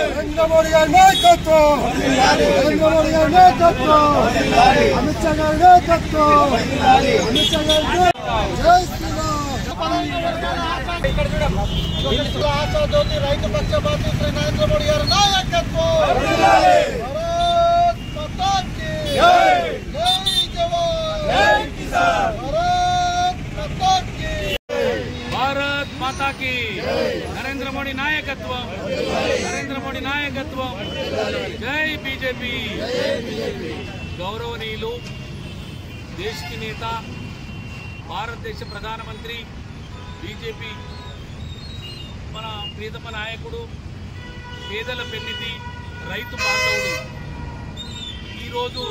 नरेंद्र मोदी गारी नायकत्వం नरेंद्र मोदी गारी नायकत्వం अमित शाह गारी नायकत्వం अमित शाह गारी जय శ్రీరామ్ आशा ज्योति రైతు పక్షపాతి శ్రీ నరేంద్ర మోడీ గారి నాయకత్వం भारत माता की जय जय जवान जय किसान भारत माता की नरेंद्र मोदी नायकत्వం नरेंद्र मोदी नायकत्వం जय बीजेपी गौरवनीयुलु देश की नेता भारत देश प्रधानमंत्री बीजेपी మన ప్రియతమ నాయకుడు పేదల పెన్నిధి రైతు బాంధవుడు ఈరోజు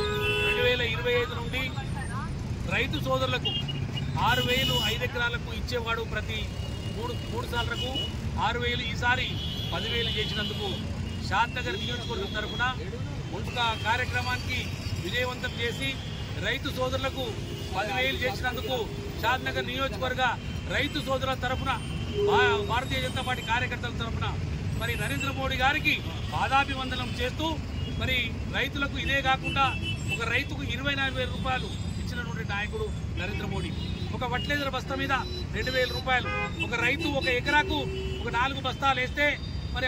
2025 నుండి రైతు సోదరులకు 6,000 5 ఎకరాలకు ఇచ్చేవాడు ప్రతి మూడు సార్లకు 6,000 ఈసారి 10,000 చేసినందుకు షాద్నగర్ నియోజకవర్గం తరఫున ముందుగా కార్యక్రమానికి విజయవంతం చేసి రైతు సోదరులకు 10,000 చేసినందుకు షాద్నగర్ నియోజకవర్గ రైతు సోదరుల తరఫున భారతీయ జనతా పార్టీ కార్యకర్తల తరఫున మరి నరేంద్ర మోడీ గారికి పాదాభివందనం చేస్తూ మరి రైతులకు ఇదే కాకుండా ఒక రైతుకు 24,000 రూపాయలు ఇచ్చినటువంటి నాయకుడు నరేంద్ర మోడీ. ఒక వడ్లేదర బస్తా మీద 2,000 రూపాయలు, ఒక రైతు ఒక ఎకరాకు ఒక 4 బస్తాలు వేస్తే మరి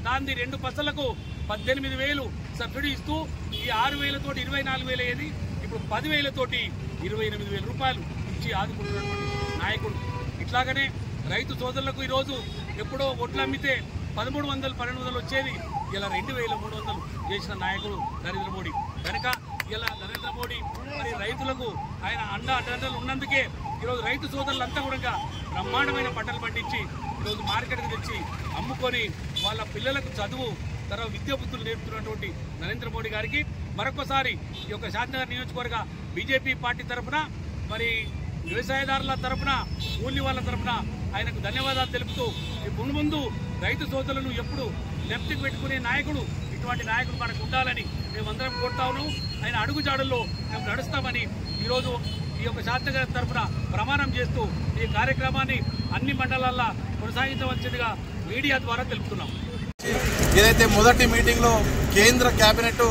దాని 2 బస్తాలకు 18,000 సబ్సిడీ ఇస్తూ ఈ 6,000 తోటి 24,000 అయ్యేది ఇప్పుడు 10,000 తోటి 28,000 రూపాయలు ఇచ్చి ఆదుకుంటున్నటువంటి నాయకుడు. ఇట్లాగనే రైతు సోదరులకు ఈరోజు ఎప్పుడో ఒడ్లు అమ్మితే 1,300 1,200 వచ్చేది ఇలా 2,300 చేసిన నాయకుడు నరేంద్ర మోడీ. కనుక ఇలా నరేంద్ర మోడీ మరి రైతులకు ఆయన అండదండలు ఉన్నందుకే ఈరోజు రైతు సోదరులంతా కూడా బ్రహ్మాండమైన పంటలు పండించి ఈరోజు మార్కెట్కి తెచ్చి అమ్ముకొని వాళ్ళ పిల్లలకు చదువు తర్వాత విద్యా బుద్ధులు నేర్పుతున్నటువంటి నరేంద్ర మోడీ గారికి మరొకసారి ఈ యొక్క షాద్నగర్ నియోజకవర్గ బీజేపీ పార్టీ తరఫున మరి వ్యవసాయదారుల తరఫున కూలి వాళ్ళ తరఫున ఆయనకు ధన్యవాదాలు తెలుపుతూ ముందు రైతు సోదరులను ఎప్పుడు లెఫ్ట్కి పెట్టుకునే నాయకుడు ఇటువంటి నాయకుడు మనకు ఉండాలని మేమందరం కోరుతా ఉన్నాం. ఆయన అడుగుజాడుల్లో మేము నడుస్తామని ఈరోజు ఈ యొక్క షాద్నగర్ తరఫున ప్రమాణం చేస్తూ ఈ కార్యక్రమాన్ని అన్ని మండలాల్లో కొనసాగించవలసిందిగా మీడియా ద్వారా తెలుపుతున్నాం. ఏదైతే మొదటి మీటింగ్లో కేంద్ర కేబినెట్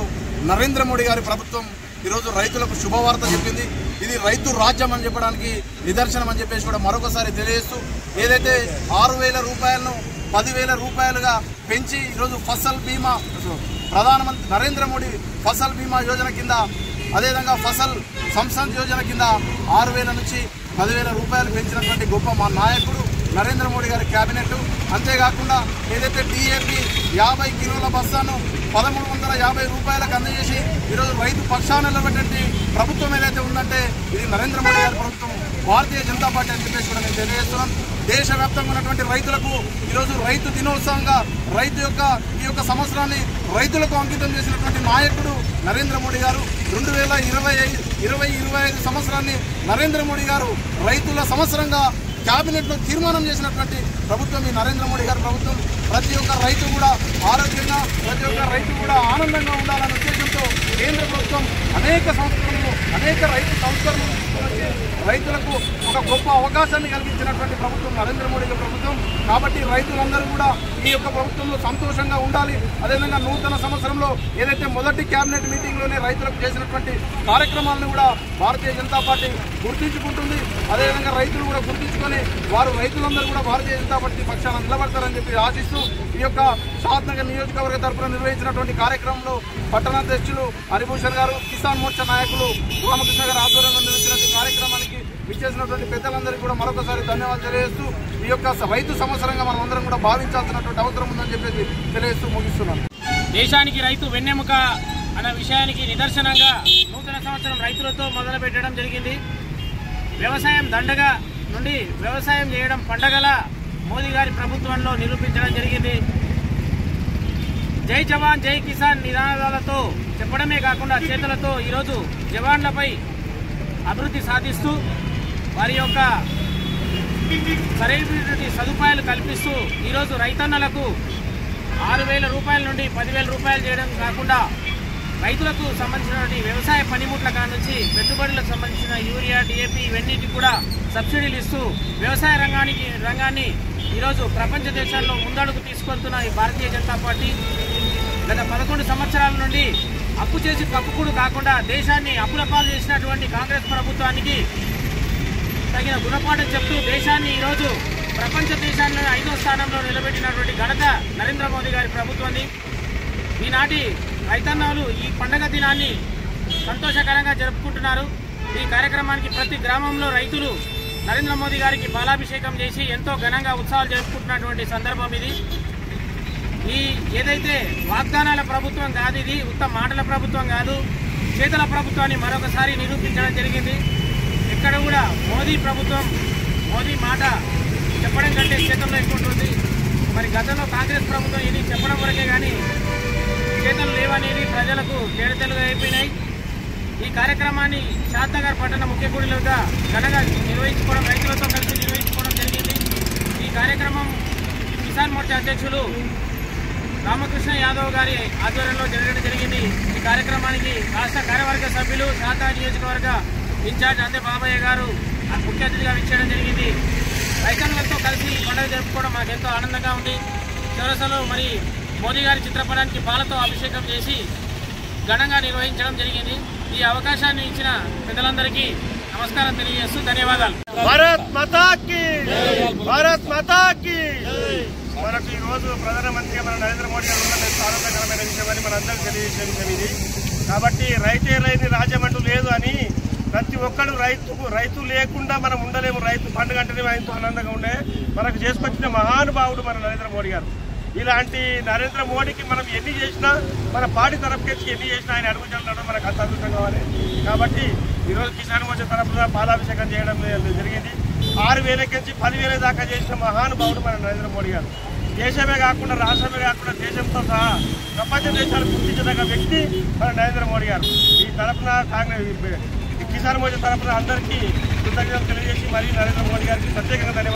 నరేంద్ర మోడీ గారి ప్రభుత్వం ఈరోజు రైతులకు శుభవార్త చెప్పింది. ఇది రైతు రాజ్యం అని చెప్పడానికి నిదర్శనం అని చెప్పేసి కూడా మరొకసారి తెలియజేస్తూ ఏదైతే 6,000 రూపాయలను 10,000 రూపాయలుగా పెంచి ఈరోజు ఫసల్ బీమా ప్రధానమంత్రి నరేంద్ర మోడీ ఫసల్ బీమా యోజన కింద అదేవిధంగా ఫసల్ సంసద్ యోజన కింద 6,000 నుంచి 10,000 రూపాయలు పెంచినటువంటి గొప్ప మా నాయకుడు నరేంద్ర మోడీ గారి కేబినెట్. అంతేకాకుండా ఏదైతే DAP 50 కిలోల బస్తాను 1,350 రూపాయలకు అందజేసి ఈరోజు రైతు పక్షాన నిలబెట్టే ప్రభుత్వం ఏదైతే ఉందంటే ఇది నరేంద్ర మోడీ గారి ప్రభుత్వం, భారతీయ జనతా పార్టీ అని చెప్పేసి కూడా నేను తెలియజేస్తున్నాం. దేశవ్యాప్తంగా ఉన్నటువంటి రైతులకు ఈరోజు రైతు దినోత్సవంగా ఈ యొక్క సంవత్సరాన్ని రైతులకు అంకితం చేసినటువంటి నాయకుడు నరేంద్ర మోడీ గారు. 2025 సంవత్సరాన్ని నరేంద్ర మోడీ గారు రైతుల సంవత్సరంగా క్యాబినెట్లో తీర్మానం చేసినటువంటి ప్రభుత్వం ఈ నరేంద్ర మోడీ గారి ప్రభుత్వం. ప్రతి ఒక్క రైతు కూడా ఆరోగ్యంగా, ప్రతి ఒక్క రైతు కూడా ఆనందంగా ఉండాలనే ఉద్దేశంతో కేంద్ర ప్రభుత్వం అనేక సంస్కరణలు, అనేక రైతు సంస్కరణలు రైతులకు ఒక గొప్ప అవకాశాన్ని కలిగించినటువంటి ప్రభుత్వం నరేంద్ర మోడీ గారి ప్రభుత్వం. కాబట్టి రైతులందరూ కూడా ఈ యొక్క ప్రభుత్వంలో సంతోషంగా ఉండాలి. అదేవిధంగా నూతన సంవత్సరంలో ఏదైతే మొదటి కేబినెట్ మీటింగ్లోనే రైతులకు చేసినటువంటి కార్యక్రమాలను కూడా భారతీయ జనతా పార్టీ గుర్తించుకుంటుంది. అదేవిధంగా రైతులు కూడా గుర్తించుకొని వారు రైతులందరూ కూడా భారతీయ జనతా పార్టీ పక్షాన నిలబడతారని చెప్పి ఆశిస్తూ ఈ యొక్క షాద్నగర్ నియోజకవర్గ తరఫున నిర్వహించినటువంటి కార్యక్రమంలో పట్టణాధ్యక్షులు హరిభూషణ్ గారు, కిసాన్ మోర్చా నాయకులు రామకృష్ణ గారు ఆధ్వర్యంలో నిర్వహించినటువంటి కార్యక్రమానికి విచ్చేసినటువంటి పెద్దలందరికీ కూడా మరొకసారి ధన్యవాదాలు తెలియజేస్తూ ఈ యొక్క రైతు సంవత్సరంగా మనం అందరం కూడా భావించాల్సినటువంటి అవసరం ఉందని చెప్పేసి తెలియజేస్తూ ముగిస్తున్నాం. దేశానికి రైతు వెన్నెముక అన్న విషయానికి నిదర్శనంగా నూతన సంవత్సరం రైతులతో మొదలు పెట్టడం జరిగింది. వ్యవసాయం దండగా నుండి వ్యవసాయం చేయడం పండగల మోదీ గారి ప్రభుత్వంలో నిరూపించడం జరిగింది. జై జవాన్ జై కిసాన్ నినాదాలతో చెప్పడమే కాకుండా చేతులతో ఈరోజు జవాన్లపై అభివృద్ధి సాధిస్తూ వారి యొక్క సరైనటువంటి సదుపాయాలు కల్పిస్తూ ఈరోజు రైతన్నలకు 6,000 రూపాయల నుండి 10,000 రూపాయలు చేయడం కాకుండా రైతులకు సంబంధించిన వ్యవసాయ పనిముట్ల కాడ నుంచి పెట్టుబడులకు సంబంధించిన యూరియా, DAP ఇవన్నిటికి కూడా సబ్సిడీలు ఇస్తూ వ్యవసాయ రంగాన్ని ఈరోజు ప్రపంచ దేశాల్లో ముందడుగు తీసుకెళ్తున్న ఈ భారతీయ జనతా పార్టీ గత 11 సంవత్సరాల నుండి అప్పు చేసి పప్పుకూడు కాకుండా దేశాన్ని అప్పుల పాలు చేసినటువంటి కాంగ్రెస్ ప్రభుత్వానికి తగిన గుణపాఠం చెప్తూ దేశాన్ని ఈరోజు ప్రపంచ దేశాల్లో 5వ స్థానంలో నిలబెట్టినటువంటి ఘనత నరేంద్ర మోదీ గారి ప్రభుత్వాన్ని. ఈనాటి రైతన్నలు ఈ పండగ దినాన్ని సంతోషకరంగా జరుపుకుంటున్నారు. ఈ కార్యక్రమానికి ప్రతి గ్రామంలో రైతులు నరేంద్ర మోదీ గారికి పాలాభిషేకం చేసి ఎంతో ఘనంగా ఉత్సవాలు జరుపుకుంటున్నటువంటి సందర్భం ఇది. ఈ ఏదైతే వాగ్దానాల ప్రభుత్వం కాదు, ఇది ఉత్తమ మాటల ప్రభుత్వం కాదు, చేతల ప్రభుత్వాన్ని మరొకసారి నిరూపించడం జరిగింది. ఎక్కడ కూడా మోదీ ప్రభుత్వం, మోదీ మాట చెప్పడం కంటే చేతల్లో ఎక్కువ ఉంటుంది. మరి గతంలో కాంగ్రెస్ ప్రభుత్వం ఇది చెప్పడం వరకే కానీ చేతలు లేవనేది ప్రజలకు తేడతెలుగా అయిపోయినాయి. ఈ కార్యక్రమాన్ని షాద్నగర్ పట్టణ ముఖ్య గుడిలోగా ఘనంగా నిర్వహించుకోవడం, రైతులతో కలిసి నిర్వహించుకోవడం జరిగింది. ఈ కార్యక్రమం కిసాన్ మోర్చా అధ్యక్షులు రామకృష్ణ యాదవ్ గారి ఆధ్వర్యంలో జరగడం జరిగింది. ఈ కార్యక్రమానికి రాష్ట్ర కార్యవర్గ సభ్యులు, షాద్నగర్ నియోజకవర్గ ఇన్ఛార్జ్ అంతే బాబయ్య గారు ముఖ్య అతిథిగా విచ్చేయడం జరిగింది. రైతన్నలతో కలిసి ఈ పండుగ జరుపుకోవడం మాకెంతో ఆనందంగా ఉంది. చౌరస్తాలో మరి మోదీ గారి చిత్రపటానికి పాలతో అభిషేకం చేసి ఘనంగా నిర్వహించడం జరిగింది. ఈ అవకాశాన్ని ఇచ్చిన పెద్దలందరికీ నమస్కారం తెలియజేస్తూ ధన్యవాదాలు. భారత్ మాతా కీ భారత్ మాతా కీ. మనకు ఈ రోజు ప్రధానమంత్రిగా మన నరేంద్ర మోడీ గారు ఉన్నది ఆనందకరమైన విషయమని మనందరికీ తెలియజేసే విషయం ఇది. కాబట్టి రైతే లేని రాజ్యమంటూ లేదు అని ప్రతి ఒక్కరు రైతు లేకుండా మనం ఉండలేము. రైతు పండుగ అంటేనే ఆయనతో ఆనందంగా ఉండే మనకు చేసుకొచ్చిన మహానుభావుడు మన నరేంద్ర మోడీ గారు. ఇలాంటి నరేంద్ర మోడీకి మనం ఎన్ని చేసినా, మన పార్టీ తరఫుకి ఎన్ని చేసినా ఆయన అడుగుజాడడం మనకు అంత అదృష్టం కావాలి. కాబట్టి ఈరోజు కిసాన్ మోర్చా తరఫున పాలాభిషేకం చేయడం జరిగింది. 6,000 నుంచి 10,000 దాకా చేసిన మహానుభావుడు మన నరేంద్ర మోడీ గారు. దేశమే కాకుండా రాష్ట్రమే కాకుండా దేశంతో సహా ప్రపంచ దేశాలు గుర్తించదగ్గ వ్యక్తి మన నరేంద్ర మోడీ గారు. ఈ తరఫున కిసాన్ మోర్చా తరఫున అందరికీ కృతజ్ఞతలు తెలియజేసి మరీ నరేంద్ర మోడీ గారికి ప్రత్యేకంగా ధన్యవాదాలు.